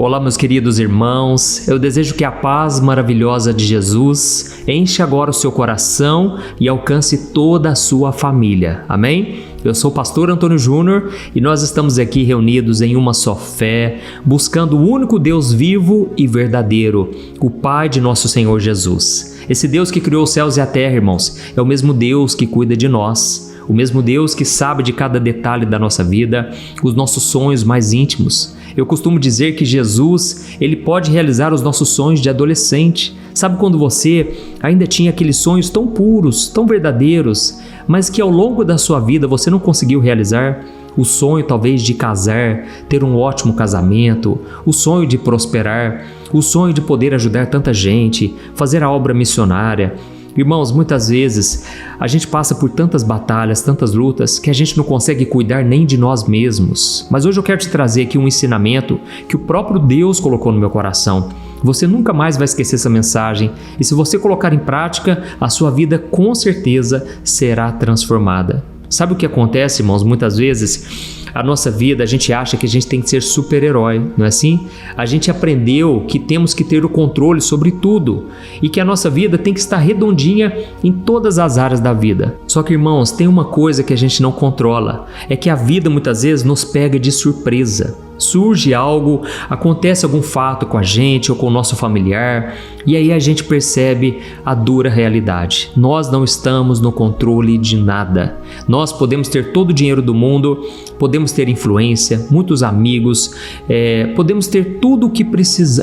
Olá, meus queridos irmãos, eu desejo que a paz maravilhosa de Jesus enche agora o seu coração e alcance toda a sua família, amém? Eu sou o pastor Antônio Júnior e nós estamos aqui reunidos em uma só fé, buscando o único Deus vivo e verdadeiro, o Pai de nosso Senhor Jesus. Esse Deus que criou os céus e a terra, irmãos, é o mesmo Deus que cuida de nós, o mesmo Deus que sabe de cada detalhe da nossa vida, os nossos sonhos mais íntimos. Eu costumo dizer que Jesus, ele pode realizar os nossos sonhos de adolescente. Sabe quando você ainda tinha aqueles sonhos tão puros, tão verdadeiros, mas que ao longo da sua vida você não conseguiu realizar? O sonho talvez de casar, ter um ótimo casamento, o sonho de prosperar, o sonho de poder ajudar tanta gente, fazer a obra missionária. Irmãos, muitas vezes a gente passa por tantas batalhas, tantas lutas, que a gente não consegue cuidar nem de nós mesmos. Mas hoje eu quero te trazer aqui um ensinamento que o próprio Deus colocou no meu coração. Você nunca mais vai esquecer essa mensagem e se você colocar em prática, a sua vida com certeza será transformada. Sabe o que acontece, irmãos? Muitas vezes a nossa vida, a gente acha que a gente tem que ser super-herói, não é assim? A gente aprendeu que temos que ter o controle sobre tudo e que a nossa vida tem que estar redondinha em todas as áreas da vida. Só que, irmãos, tem uma coisa que a gente não controla, é que a vida muitas vezes nos pega de surpresa. Surge algo, acontece algum fato com a gente ou com o nosso familiar e aí a gente percebe a dura realidade. Nós não estamos no controle de nada. Nós podemos ter todo o dinheiro do mundo, podemos ter influência, muitos amigos, podemos ter tudo o que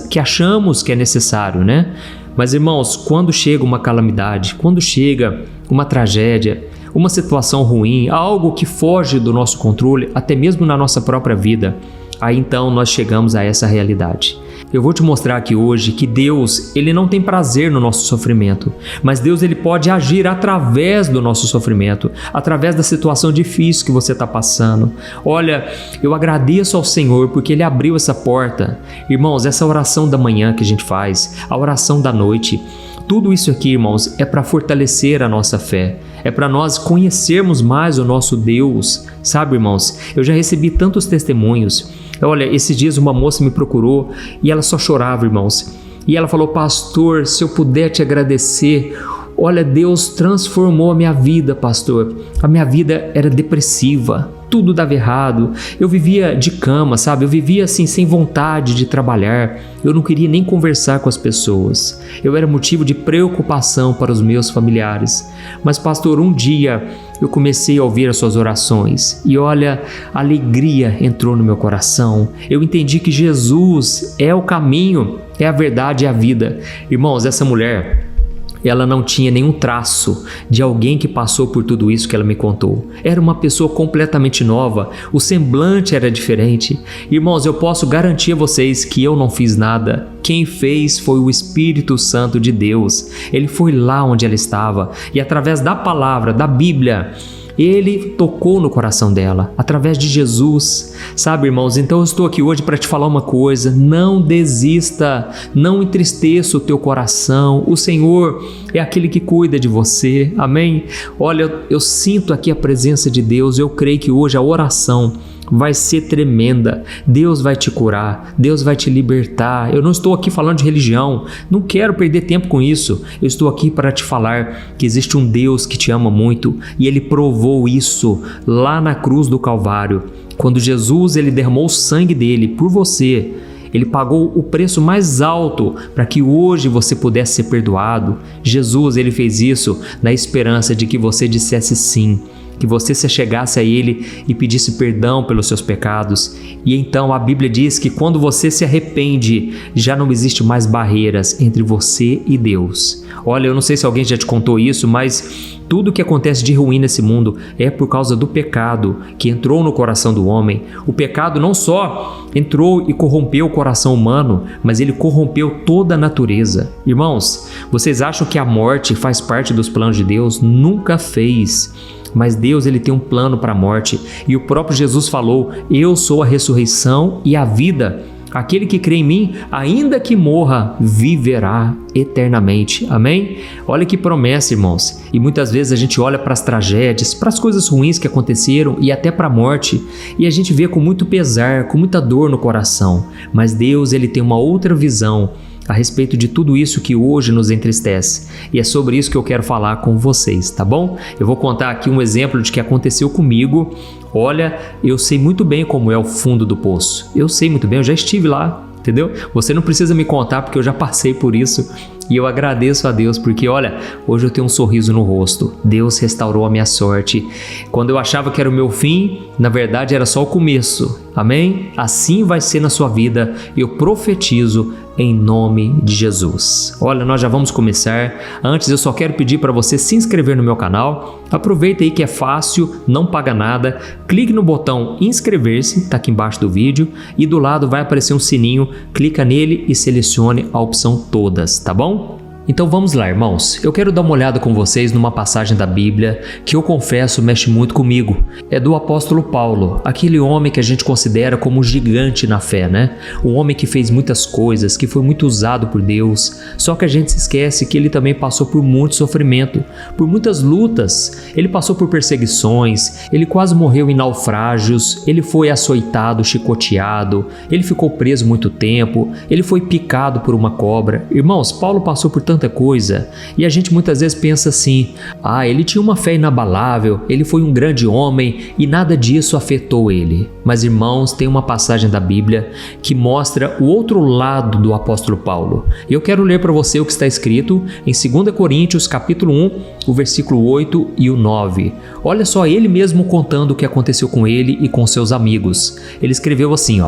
que achamos que é necessário, né? Mas, irmãos, quando chega uma calamidade, quando chega uma tragédia, uma situação ruim, algo que foge do nosso controle, até mesmo na nossa própria vida, aí então nós chegamos a essa realidade. Eu vou te mostrar aqui hoje que Deus, ele não tem prazer no nosso sofrimento, mas Deus, ele pode agir através do nosso sofrimento, através da situação difícil que você está passando. Olha, eu agradeço ao Senhor porque Ele abriu essa porta. Irmãos, essa oração da manhã que a gente faz, a oração da noite, tudo isso aqui, irmãos, é para fortalecer a nossa fé, é para nós conhecermos mais o nosso Deus. Sabe, irmãos, eu já recebi tantos testemunhos. Olha, esses dias uma moça me procurou e ela só chorava, irmãos. E ela falou: pastor, se eu puder te agradecer, olha, Deus transformou a minha vida, pastor. A minha vida era depressiva, tudo dava errado. Eu vivia de cama, sabe? Eu vivia assim, sem vontade de trabalhar. Eu não queria nem conversar com as pessoas. Eu era motivo de preocupação para os meus familiares. Mas, pastor, um dia eu comecei a ouvir as suas orações e olha, a alegria entrou no meu coração. Eu entendi que Jesus é o caminho, é a verdade e a vida. Irmãos, essa mulher, ela não tinha nenhum traço de alguém que passou por tudo isso que ela me contou. Era uma pessoa completamente nova, o semblante era diferente. Irmãos, eu posso garantir a vocês que eu não fiz nada. Quem fez foi o Espírito Santo de Deus. Ele foi lá onde ela estava e através da palavra, da Bíblia, Ele tocou no coração dela, através de Jesus. Sabe, irmãos, então eu estou aqui hoje para te falar uma coisa: não desista, não entristeça o teu coração. O Senhor é aquele que cuida de você, amém? Olha, eu sinto aqui a presença de Deus, eu creio que hoje a oração vai ser tremenda. Deus vai te curar, Deus vai te libertar. Eu não estou aqui falando de religião, não quero perder tempo com isso. Eu estou aqui para te falar que existe um Deus que te ama muito e Ele provou isso lá na cruz do Calvário. Quando Jesus, ele derramou o sangue dele por você, Ele pagou o preço mais alto para que hoje você pudesse ser perdoado. Jesus, ele fez isso na esperança de que você dissesse sim, que você se achegasse a Ele e pedisse perdão pelos seus pecados. E então a Bíblia diz que quando você se arrepende, já não existe mais barreiras entre você e Deus. Olha, eu não sei se alguém já te contou isso, mas tudo que acontece de ruim nesse mundo é por causa do pecado que entrou no coração do homem. O pecado não só entrou e corrompeu o coração humano, mas ele corrompeu toda a natureza. Irmãos, vocês acham que a morte faz parte dos planos de Deus? Nunca fez. Mas Deus, ele tem um plano para a morte e o próprio Jesus falou: eu sou a ressurreição e a vida. Aquele que crê em mim, ainda que morra, viverá eternamente. Amém? Olha que promessa, irmãos. E muitas vezes a gente olha para as tragédias, para as coisas ruins que aconteceram e até para a morte, e a gente vê com muito pesar, com muita dor no coração. Mas Deus, ele tem uma outra visão a respeito de tudo isso que hoje nos entristece. E é sobre isso que eu quero falar com vocês, tá bom? Eu vou contar aqui um exemplo de que aconteceu comigo. Olha, eu sei muito bem como é o fundo do poço. Eu sei muito bem, eu já estive lá, entendeu? Você não precisa me contar porque eu já passei por isso. E eu agradeço a Deus porque, olha, hoje eu tenho um sorriso no rosto. Deus restaurou a minha sorte. Quando eu achava que era o meu fim, na verdade era só o começo. Amém? Assim vai ser na sua vida. Eu profetizo em nome de Jesus. Olha, nós já vamos começar. Antes eu só quero pedir para você se inscrever no meu canal. Aproveita aí que é fácil, não paga nada. Clique no botão inscrever-se, está aqui embaixo do vídeo. E do lado vai aparecer um sininho. Clica nele e selecione a opção todas, tá bom? Então vamos lá, irmãos. Eu quero dar uma olhada com vocês numa passagem da Bíblia que eu confesso mexe muito comigo. É do apóstolo Paulo, aquele homem que a gente considera como um gigante na fé, né? Um homem que fez muitas coisas, que foi muito usado por Deus. Só que a gente se esquece que ele também passou por muito sofrimento, por muitas lutas. Ele passou por perseguições, ele quase morreu em naufrágios, ele foi açoitado, chicoteado, ele ficou preso muito tempo, ele foi picado por uma cobra. Irmãos, Paulo passou por tanta coisa, e a gente muitas vezes pensa assim: ele tinha uma fé inabalável, ele foi um grande homem e nada disso afetou ele. Mas irmãos, tem uma passagem da Bíblia que mostra o outro lado do apóstolo Paulo. Eu quero ler para você o que está escrito em 2 Coríntios capítulo 1, o versículo 8 e o 9. Olha só ele mesmo contando o que aconteceu com ele e com seus amigos. Ele escreveu assim,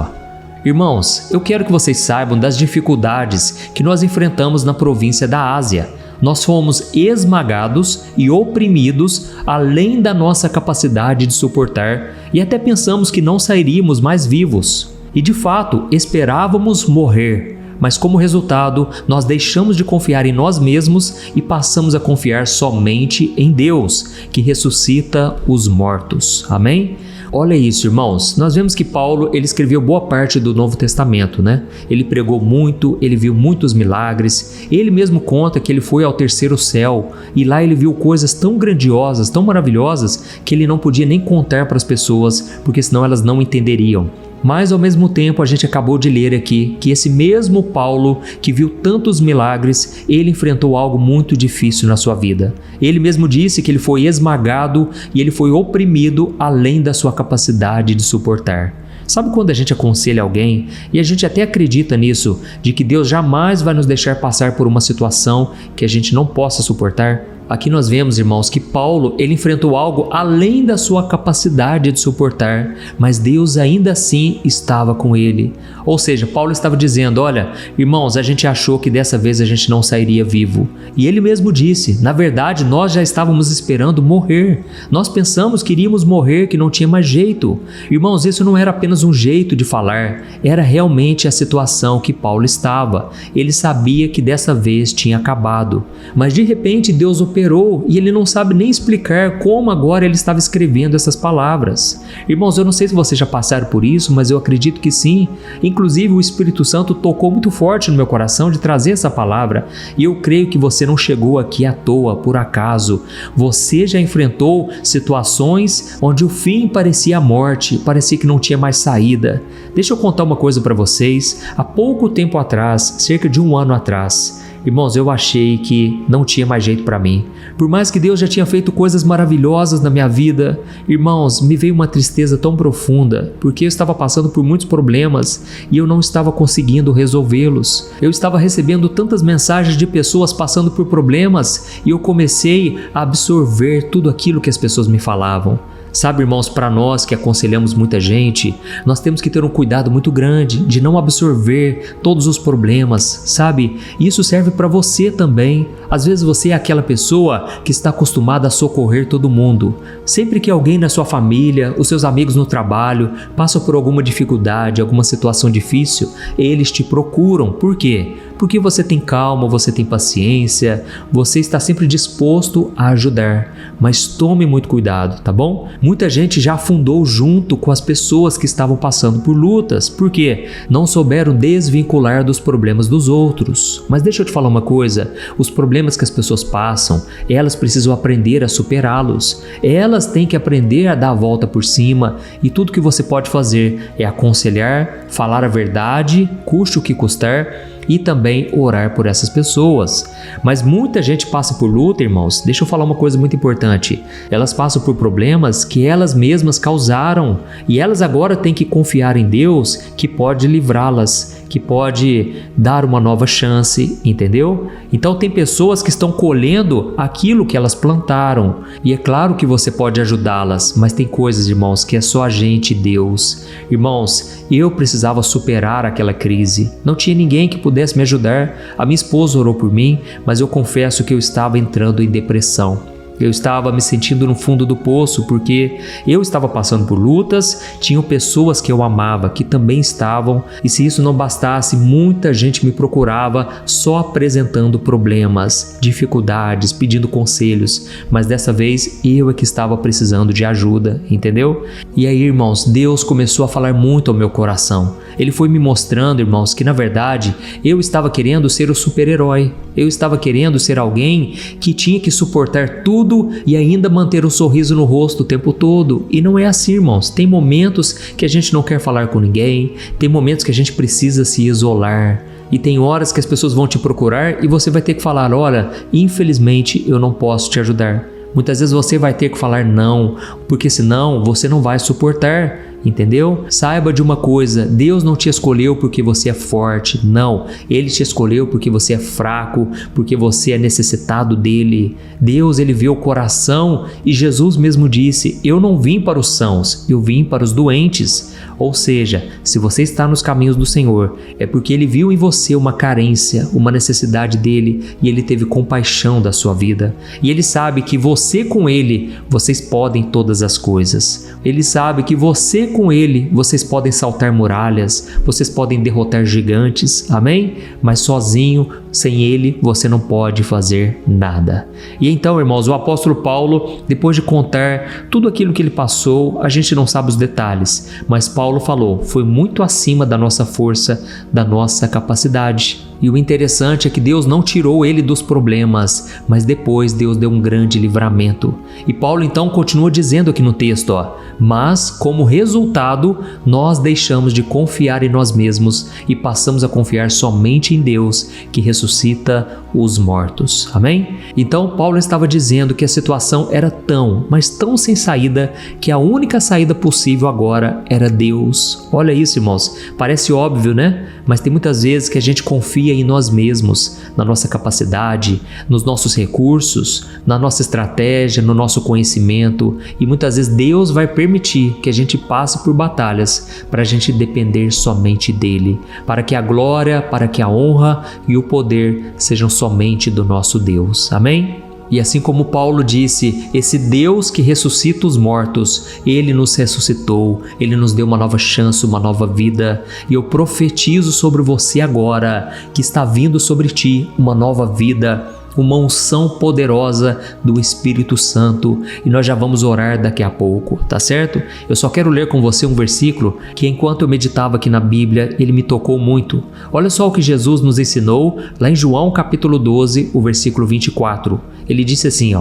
Irmãos, eu quero que vocês saibam das dificuldades que nós enfrentamos na província da Ásia. Nós fomos esmagados e oprimidos além da nossa capacidade de suportar e até pensamos que não sairíamos mais vivos. E de fato, esperávamos morrer. Mas como resultado, nós deixamos de confiar em nós mesmos e passamos a confiar somente em Deus, que ressuscita os mortos. Amém? Olha isso, irmãos. Nós vemos que Paulo, ele escreveu boa parte do Novo Testamento, né? Ele pregou muito, ele viu muitos milagres. Ele mesmo conta que ele foi ao terceiro céu e lá ele viu coisas tão grandiosas, tão maravilhosas, que ele não podia nem contar para as pessoas, porque senão elas não entenderiam. Mas ao mesmo tempo a gente acabou de ler aqui que esse mesmo Paulo que viu tantos milagres, ele enfrentou algo muito difícil na sua vida. Ele mesmo disse que ele foi esmagado e ele foi oprimido além da sua capacidade de suportar. Sabe quando a gente aconselha alguém e a gente até acredita nisso, de que Deus jamais vai nos deixar passar por uma situação que a gente não possa suportar? Aqui nós vemos, irmãos, que Paulo, ele enfrentou algo além da sua capacidade de suportar, mas Deus ainda assim estava com ele. Ou seja, Paulo estava dizendo, olha, irmãos, a gente achou que dessa vez a gente não sairia vivo. E ele mesmo disse, na verdade, nós já estávamos esperando morrer. Nós pensamos que iríamos morrer, que não tinha mais jeito. Irmãos, isso não era apenas um jeito de falar, era realmente a situação que Paulo estava. Ele sabia que dessa vez tinha acabado. Mas de repente Deus operou e ele não sabe nem explicar como agora ele estava escrevendo essas palavras. Irmãos, eu não sei se vocês já passaram por isso, mas eu acredito que sim. Inclusive o Espírito Santo tocou muito forte no meu coração de trazer essa palavra e eu creio que você não chegou aqui à toa, por acaso. Você já enfrentou situações onde o fim parecia a morte, parecia que não tinha mais saída. Deixa eu contar uma coisa para vocês. Há pouco tempo atrás, cerca de 1 ano atrás, irmãos, eu achei que não tinha mais jeito para mim. Por mais que Deus já tinha feito coisas maravilhosas na minha vida, irmãos, me veio uma tristeza tão profunda, porque eu estava passando por muitos problemas e eu não estava conseguindo resolvê-los. Eu estava recebendo tantas mensagens de pessoas passando por problemas e eu comecei a absorver tudo aquilo que as pessoas me falavam. Sabe, irmãos, para nós que aconselhamos muita gente, nós temos que ter um cuidado muito grande de não absorver todos os problemas, sabe? Isso serve para você também. Às vezes você é aquela pessoa que está acostumada a socorrer todo mundo. Sempre que alguém na sua família, os seus amigos no trabalho, passam por alguma dificuldade, alguma situação difícil, eles te procuram. Por quê? Porque você tem calma, você tem paciência, você está sempre disposto a ajudar. Mas tome muito cuidado, tá bom? Muita gente já afundou junto com as pessoas que estavam passando por lutas. Por quê? Não souberam desvincular dos problemas dos outros. Mas deixa eu te falar uma coisa, os problemas que as pessoas passam, elas precisam aprender a superá-los. Elas têm que aprender a dar a volta por cima, e tudo que você pode fazer é aconselhar, falar a verdade, custe o que custar, e também orar por essas pessoas. Mas muita gente passa por luta, irmãos. Deixa eu falar uma coisa muito importante. Elas passam por problemas que elas mesmas causaram, e elas agora têm que confiar em Deus, que pode livrá-las, que pode dar uma nova chance, entendeu? Então tem pessoas que estão colhendo aquilo que elas plantaram, e é claro que você pode ajudá-las, mas tem coisas, irmãos, que é só a gente e Deus. Irmãos, eu precisava superar aquela crise. Não tinha ninguém que pudesse me ajudar. A minha esposa orou por mim, mas eu confesso que eu estava entrando em depressão. Eu estava me sentindo no fundo do poço porque eu estava passando por lutas, tinham pessoas que eu amava que também estavam, e se isso não bastasse, muita gente me procurava só apresentando problemas, dificuldades, pedindo conselhos, mas dessa vez eu é que estava precisando de ajuda, entendeu? E aí, irmãos, Deus começou a falar muito ao meu coração. Ele foi me mostrando, irmãos, que na verdade eu estava querendo ser o super-herói. Eu estava querendo ser alguém que tinha que suportar tudo e ainda manter um sorriso no rosto o tempo todo. E não é assim, irmãos. Tem momentos que a gente não quer falar com ninguém, tem momentos que a gente precisa se isolar. E tem horas que as pessoas vão te procurar e você vai ter que falar: olha, infelizmente eu não posso te ajudar. Muitas vezes você vai ter que falar não, porque senão você não vai suportar. Entendeu? Saiba de uma coisa, Deus não te escolheu porque você é forte, não. Ele te escolheu porque você é fraco, porque você é necessitado dele. Deus, ele vê o coração, e Jesus mesmo disse: eu não vim para os sãos, eu vim para os doentes. Ou seja, se você está nos caminhos do Senhor, é porque ele viu em você uma carência, uma necessidade dele, e ele teve compaixão da sua vida. E ele sabe que você com ele, vocês podem todas as coisas. Ele sabe que você com ele, vocês podem saltar muralhas, vocês podem derrotar gigantes, amém? Mas sozinho, sem ele, você não pode fazer nada. E então, irmãos, o apóstolo Paulo, depois de contar tudo aquilo que ele passou, a gente não sabe os detalhes, mas Paulo falou: foi muito acima da nossa força, da nossa capacidade. E o interessante é que Deus não tirou ele dos problemas, mas depois Deus deu um grande livramento. E Paulo então continua dizendo aqui no texto, mas como resultado, nós deixamos de confiar em nós mesmos e passamos a confiar somente em Deus, que ressuscita os mortos. Amém? Então Paulo estava dizendo que a situação era tão, mas tão sem saída, que a única saída possível agora era Deus. Olha isso, irmãos. Parece óbvio, né? Mas tem muitas vezes que a gente confia em nós mesmos, na nossa capacidade, nos nossos recursos, na nossa estratégia, no nosso conhecimento, e muitas vezes Deus vai permitir que a gente passe por batalhas para a gente depender somente dele, para que a glória, para que a honra e o poder sejam somente do nosso Deus. Amém? E assim como Paulo disse, esse Deus que ressuscita os mortos, ele nos ressuscitou, ele nos deu uma nova chance, uma nova vida. E eu profetizo sobre você agora que está vindo sobre ti uma nova vida, uma unção poderosa do Espírito Santo, e nós já vamos orar daqui a pouco, tá certo? Eu só quero ler com você um versículo que, enquanto eu meditava aqui na Bíblia, ele me tocou muito. Olha só o que Jesus nos ensinou lá em João capítulo 12, o versículo 24. Ele disse assim,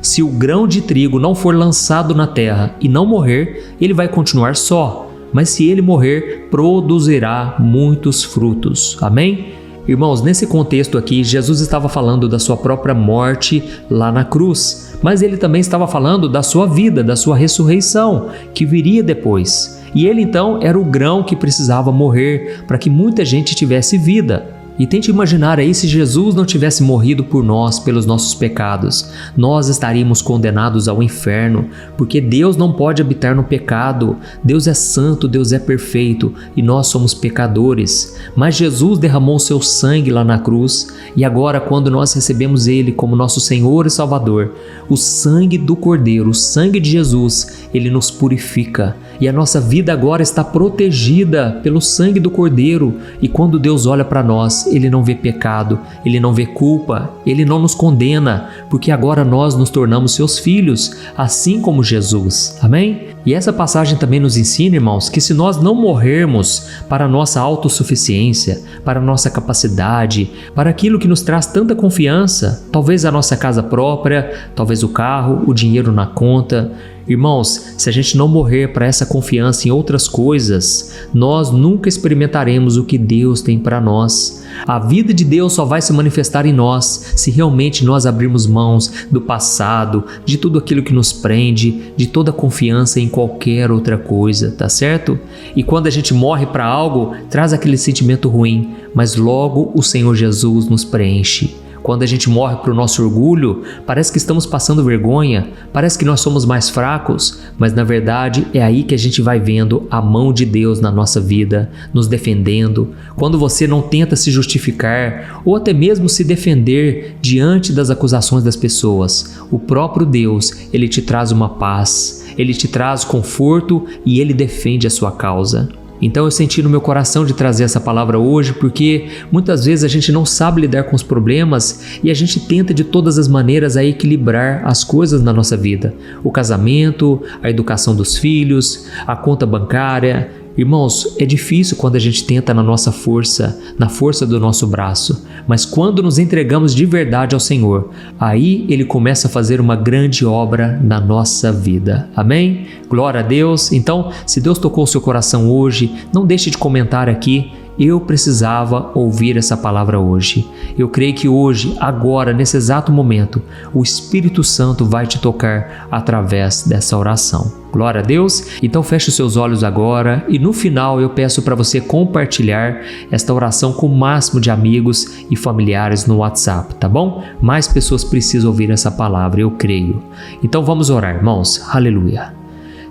se o grão de trigo não for lançado na terra e não morrer, ele vai continuar só, mas se ele morrer, produzirá muitos frutos. Amém? Irmãos, nesse contexto aqui, Jesus estava falando da sua própria morte lá na cruz, mas ele também estava falando da sua vida, da sua ressurreição, que viria depois. E ele então era o grão que precisava morrer para que muita gente tivesse vida. E tente imaginar aí se Jesus não tivesse morrido por nós, pelos nossos pecados. Nós estaríamos condenados ao inferno, porque Deus não pode habitar no pecado. Deus é santo, Deus é perfeito e nós somos pecadores. Mas Jesus derramou seu sangue lá na cruz e agora, quando nós recebemos Ele como nosso Senhor e Salvador, o sangue do Cordeiro, o sangue de Jesus, Ele nos purifica. E a nossa vida agora está protegida pelo sangue do Cordeiro. E quando Deus olha para nós, Ele não vê pecado, Ele não vê culpa, Ele não nos condena, porque agora nós nos tornamos seus filhos, assim como Jesus. Amém? E essa passagem também nos ensina, irmãos, que se nós não morrermos para a nossa autossuficiência, para a nossa capacidade, para aquilo que nos traz tanta confiança, talvez a nossa casa própria, talvez o carro, o dinheiro na conta, irmãos, se a gente não morrer para essa confiança em outras coisas, nós nunca experimentaremos o que Deus tem para nós. A vida de Deus só vai se manifestar em nós se realmente nós abrirmos mãos do passado, de tudo aquilo que nos prende, de toda confiança em qualquer outra coisa, tá certo? E quando a gente morre para algo, traz aquele sentimento ruim, mas logo o Senhor Jesus nos preenche. Quando a gente morre para o nosso orgulho, parece que estamos passando vergonha, parece que nós somos mais fracos, mas na verdade é aí que a gente vai vendo a mão de Deus na nossa vida, nos defendendo. Quando você não tenta se justificar ou até mesmo se defender diante das acusações das pessoas, o próprio Deus, Ele te traz uma paz, Ele te traz conforto e Ele defende a sua causa. Então eu senti no meu coração de trazer essa palavra hoje, porque muitas vezes a gente não sabe lidar com os problemas e a gente tenta de todas as maneiras a equilibrar as coisas na nossa vida. O casamento, a educação dos filhos, a conta bancária. Irmãos, é difícil quando a gente tenta na nossa força, na força do nosso braço, mas quando nos entregamos de verdade ao Senhor, aí Ele começa a fazer uma grande obra na nossa vida. Amém? Glória a Deus. Então, se Deus tocou o seu coração hoje, não deixe de comentar aqui. Eu precisava ouvir essa palavra hoje. Eu creio que hoje, agora, nesse exato momento, o Espírito Santo vai te tocar através dessa oração. Glória a Deus. Então feche os seus olhos agora e no final eu peço para você compartilhar esta oração com o máximo de amigos e familiares no WhatsApp, tá bom? Mais pessoas precisam ouvir essa palavra, eu creio. Então vamos orar, irmãos. Aleluia.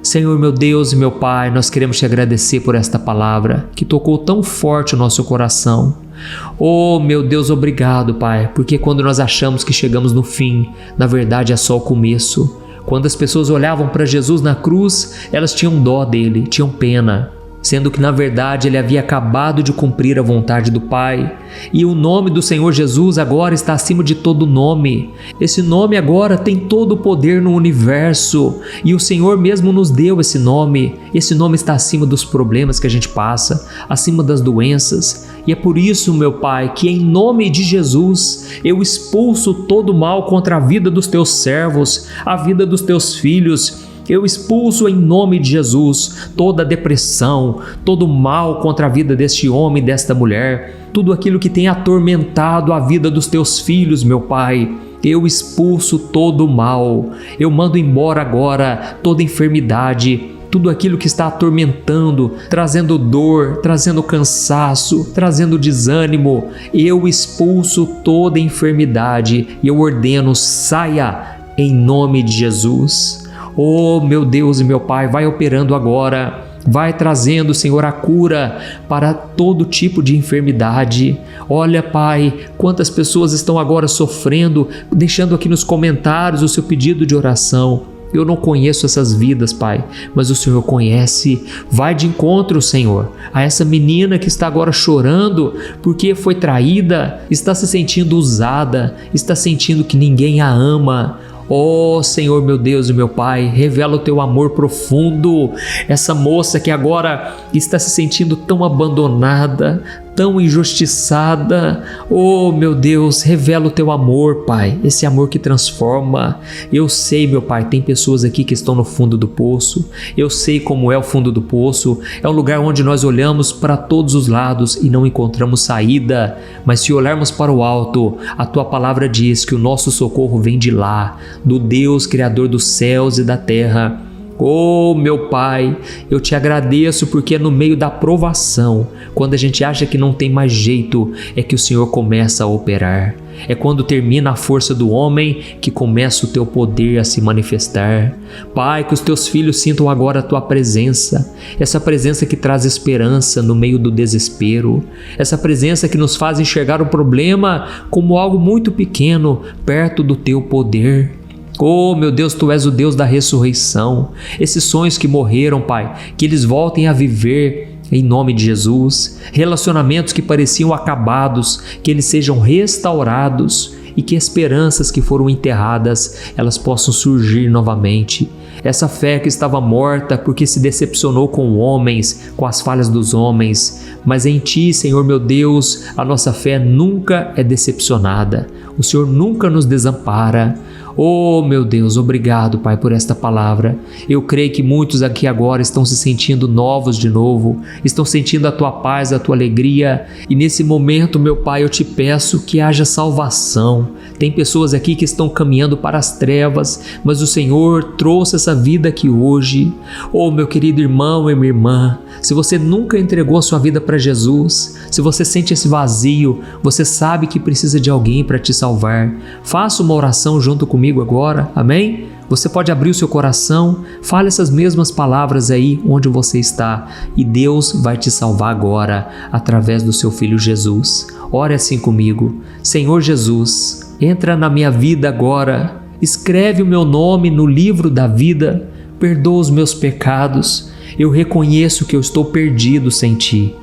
Senhor, meu Deus e meu Pai, nós queremos te agradecer por esta palavra que tocou tão forte o nosso coração. Oh, meu Deus, obrigado, Pai, porque quando nós achamos que chegamos no fim, na verdade é só o começo. Quando as pessoas olhavam para Jesus na cruz, elas tinham dó dele, tinham pena, sendo que na verdade ele havia acabado de cumprir a vontade do Pai. E o nome do Senhor Jesus agora está acima de todo nome. Esse nome agora tem todo o poder no universo e o Senhor mesmo nos deu esse nome. Esse nome está acima dos problemas que a gente passa, acima das doenças. E é por isso, meu Pai, que em nome de Jesus eu expulso todo o mal contra a vida dos teus servos, a vida dos teus filhos. Eu expulso em nome de Jesus toda a depressão, todo o mal contra a vida deste homem e desta mulher, tudo aquilo que tem atormentado a vida dos teus filhos, meu Pai. Eu expulso todo o mal, eu mando embora agora toda enfermidade, tudo aquilo que está atormentando, trazendo dor, trazendo cansaço, trazendo desânimo. Eu expulso toda enfermidade e eu ordeno, saia em nome de Jesus. Oh, meu Deus e meu Pai, vai operando agora, vai trazendo, Senhor, a cura para todo tipo de enfermidade. Olha, Pai, quantas pessoas estão agora sofrendo, deixando aqui nos comentários o seu pedido de oração. Eu não conheço essas vidas, Pai, mas o Senhor conhece. Vai de encontro, Senhor, a essa menina que está agora chorando porque foi traída, está se sentindo usada, está sentindo que ninguém a ama. Oh, Senhor, meu Deus e meu Pai, revela o teu amor profundo. Essa moça que agora está se sentindo tão abandonada, tão injustiçada. Oh, meu Deus, revela o teu amor, Pai, esse amor que transforma. Eu sei, meu Pai, tem pessoas aqui que estão no fundo do poço. Eu sei como é o fundo do poço. É um lugar onde nós olhamos para todos os lados e não encontramos saída. Mas se olharmos para o alto, a tua palavra diz que o nosso socorro vem de lá, do Deus Criador dos céus e da terra. Oh, meu Pai, eu te agradeço porque é no meio da provação, quando a gente acha que não tem mais jeito, é que o Senhor começa a operar. É quando termina a força do homem que começa o teu poder a se manifestar. Pai, que os teus filhos sintam agora a tua presença, essa presença que traz esperança no meio do desespero, essa presença que nos faz enxergar o problema como algo muito pequeno perto do teu poder. Oh, meu Deus, Tu és o Deus da ressurreição. Esses sonhos que morreram, Pai, que eles voltem a viver em nome de Jesus. Relacionamentos que pareciam acabados, que eles sejam restaurados e que esperanças que foram enterradas, elas possam surgir novamente. Essa fé que estava morta porque se decepcionou com homens, com as falhas dos homens, mas em Ti, Senhor meu Deus, a nossa fé nunca é decepcionada. O Senhor nunca nos desampara. Oh, meu Deus, obrigado, Pai, por esta palavra. Eu creio que muitos aqui agora estão se sentindo novos de novo, estão sentindo a Tua paz, a Tua alegria. E nesse momento, meu Pai, eu te peço que haja salvação. Tem pessoas aqui que estão caminhando para as trevas, mas o Senhor trouxe essa vida aqui hoje. Oh, meu querido irmão e minha irmã, se você nunca entregou a sua vida para Jesus, se você sente esse vazio, você sabe que precisa de alguém para te salvar, faça uma oração junto comigo agora, amém? Você pode abrir o seu coração, fale essas mesmas palavras aí onde você está e Deus vai te salvar agora através do seu Filho Jesus. Ore assim comigo. Senhor Jesus, entra na minha vida agora, escreve o meu nome no livro da vida, perdoa os meus pecados. Eu reconheço que eu estou perdido sem Ti.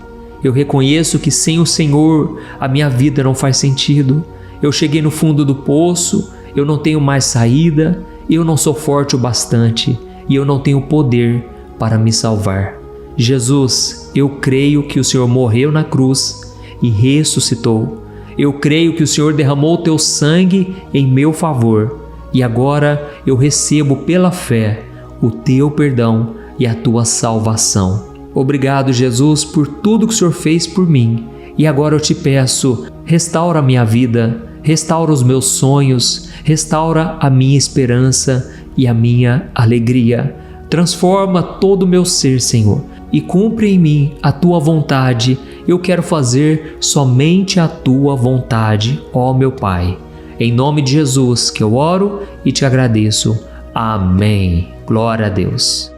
Eu reconheço que sem o Senhor a minha vida não faz sentido. Eu cheguei no fundo do poço, eu não tenho mais saída, eu não sou forte o bastante e eu não tenho poder para me salvar. Jesus, eu creio que o Senhor morreu na cruz e ressuscitou. Eu creio que o Senhor derramou o Teu sangue em meu favor e agora eu recebo pela fé o Teu perdão e a Tua salvação. Obrigado, Jesus, por tudo que o Senhor fez por mim. E agora eu te peço, restaura a minha vida, restaura os meus sonhos, restaura a minha esperança e a minha alegria. Transforma todo o meu ser, Senhor, e cumpre em mim a Tua vontade. Eu quero fazer somente a Tua vontade, ó meu Pai. Em nome de Jesus que eu oro e te agradeço. Amém. Glória a Deus.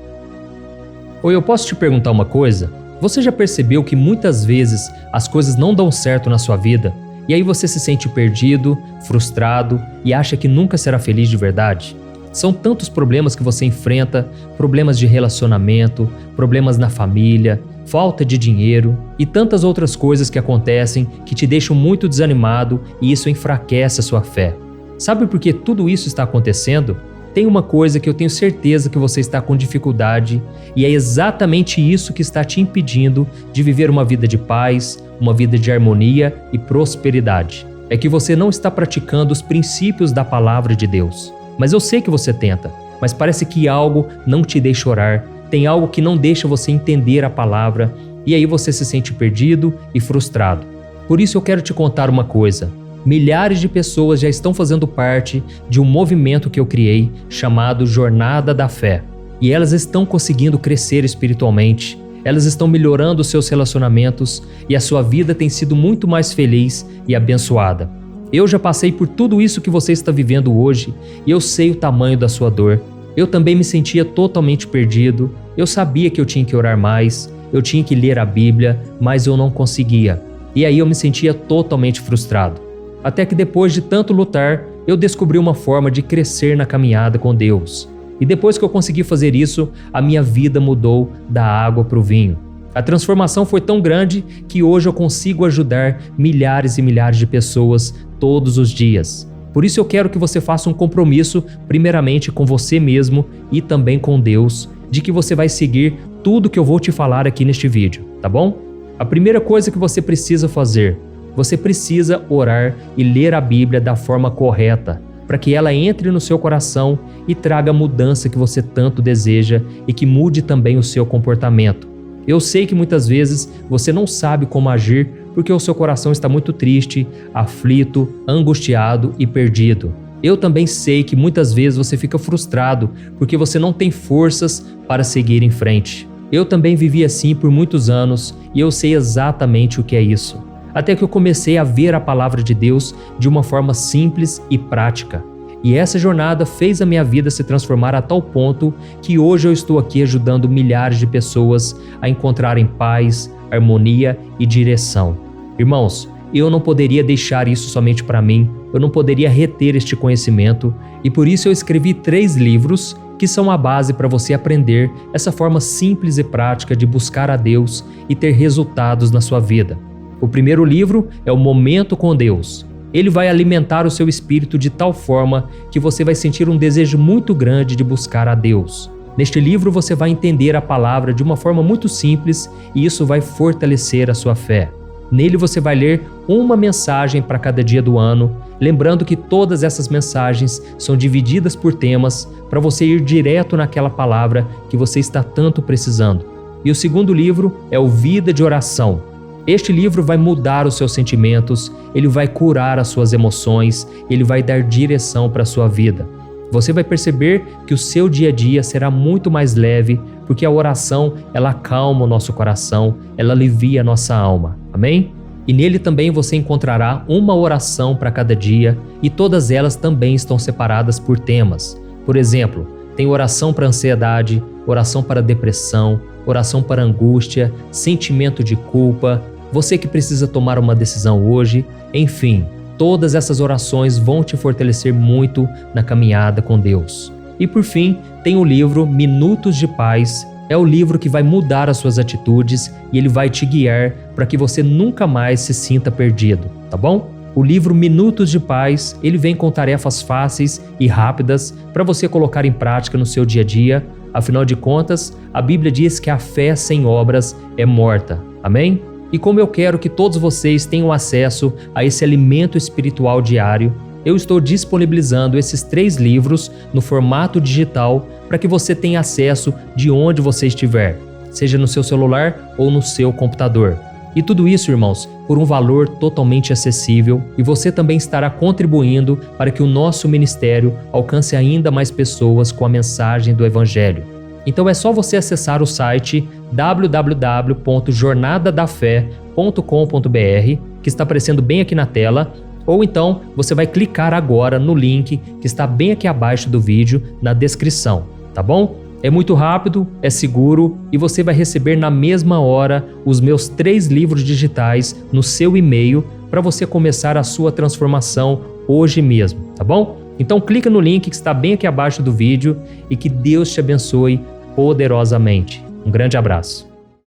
Oi, eu posso te perguntar uma coisa? Você já percebeu que muitas vezes as coisas não dão certo na sua vida? E aí você se sente perdido, frustrado e acha que nunca será feliz de verdade? São tantos problemas que você enfrenta, problemas de relacionamento, problemas na família, falta de dinheiro e tantas outras coisas que acontecem que te deixam muito desanimado e isso enfraquece a sua fé. Sabe por que tudo isso está acontecendo? Tem uma coisa que eu tenho certeza que você está com dificuldade e é exatamente isso que está te impedindo de viver uma vida de paz, uma vida de harmonia e prosperidade. É que você não está praticando os princípios da palavra de Deus. Mas eu sei que você tenta, mas parece que algo não te deixa orar, tem algo que não deixa você entender a palavra e aí você se sente perdido e frustrado. Por isso eu quero te contar uma coisa. Milhares de pessoas já estão fazendo parte de um movimento que eu criei chamado Jornada da Fé. E elas estão conseguindo crescer espiritualmente, elas estão melhorando os seus relacionamentos e a sua vida tem sido muito mais feliz e abençoada. Eu já passei por tudo isso que você está vivendo hoje e eu sei o tamanho da sua dor. Eu também me sentia totalmente perdido, eu sabia que eu tinha que orar mais, eu tinha que ler a Bíblia, mas eu não conseguia. E aí eu me sentia totalmente frustrado. Até que depois de tanto lutar, eu descobri uma forma de crescer na caminhada com Deus. E depois que eu consegui fazer isso, a minha vida mudou da água para o vinho. A transformação foi tão grande que hoje eu consigo ajudar milhares e milhares de pessoas todos os dias. Por isso eu quero que você faça um compromisso, primeiramente com você mesmo e também com Deus, de que você vai seguir tudo que eu vou te falar aqui neste vídeo, tá bom? A primeira coisa que você precisa fazer, você precisa orar e ler a Bíblia da forma correta, para que ela entre no seu coração e traga a mudança que você tanto deseja e que mude também o seu comportamento. Eu sei que muitas vezes você não sabe como agir porque o seu coração está muito triste, aflito, angustiado e perdido. Eu também sei que muitas vezes você fica frustrado porque você não tem forças para seguir em frente. Eu também vivi assim por muitos anos e eu sei exatamente o que é isso. Até que eu comecei a ver a palavra de Deus de uma forma simples e prática. E essa jornada fez a minha vida se transformar a tal ponto que hoje eu estou aqui ajudando milhares de pessoas a encontrarem paz, harmonia e direção. Irmãos, eu não poderia deixar isso somente para mim, eu não poderia reter este conhecimento e por isso eu escrevi 3 livros que são a base para você aprender essa forma simples e prática de buscar a Deus e ter resultados na sua vida. O primeiro livro é o Momento com Deus. Ele vai alimentar o seu espírito de tal forma que você vai sentir um desejo muito grande de buscar a Deus. Neste livro você vai entender a palavra de uma forma muito simples e isso vai fortalecer a sua fé. Nele você vai ler uma mensagem para cada dia do ano, lembrando que todas essas mensagens são divididas por temas para você ir direto naquela palavra que você está tanto precisando. E o segundo livro é o Vida de Oração. Este livro vai mudar os seus sentimentos, ele vai curar as suas emoções, ele vai dar direção para a sua vida. Você vai perceber que o seu dia a dia será muito mais leve, porque a oração, ela acalma o nosso coração, ela alivia a nossa alma. Amém? E nele também você encontrará uma oração para cada dia e todas elas também estão separadas por temas. Por exemplo, tem oração para ansiedade, oração para depressão, oração para angústia, sentimento de culpa, você que precisa tomar uma decisão hoje, enfim. Todas essas orações vão te fortalecer muito na caminhada com Deus. E por fim, tem o livro Minutos de Paz. É o livro que vai mudar as suas atitudes e ele vai te guiar para que você nunca mais se sinta perdido, tá bom? O livro Minutos de Paz, ele vem com tarefas fáceis e rápidas para você colocar em prática no seu dia a dia. Afinal de contas, a Bíblia diz que a fé sem obras é morta. Amém? E como eu quero que todos vocês tenham acesso a esse alimento espiritual diário, eu estou disponibilizando esses 3 livros no formato digital para que você tenha acesso de onde você estiver, seja no seu celular ou no seu computador. E tudo isso, irmãos, por um valor totalmente acessível e você também estará contribuindo para que o nosso ministério alcance ainda mais pessoas com a mensagem do Evangelho. Então é só você acessar o site www.jornadadafé.com.br, que está aparecendo bem aqui na tela, ou então você vai clicar agora no link que está bem aqui abaixo do vídeo, na descrição, tá bom? É muito rápido, é seguro e você vai receber na mesma hora os meus 3 livros digitais no seu e-mail para você começar a sua transformação hoje mesmo, tá bom? Então clica no link que está bem aqui abaixo do vídeo e que Deus te abençoe poderosamente. Um grande abraço.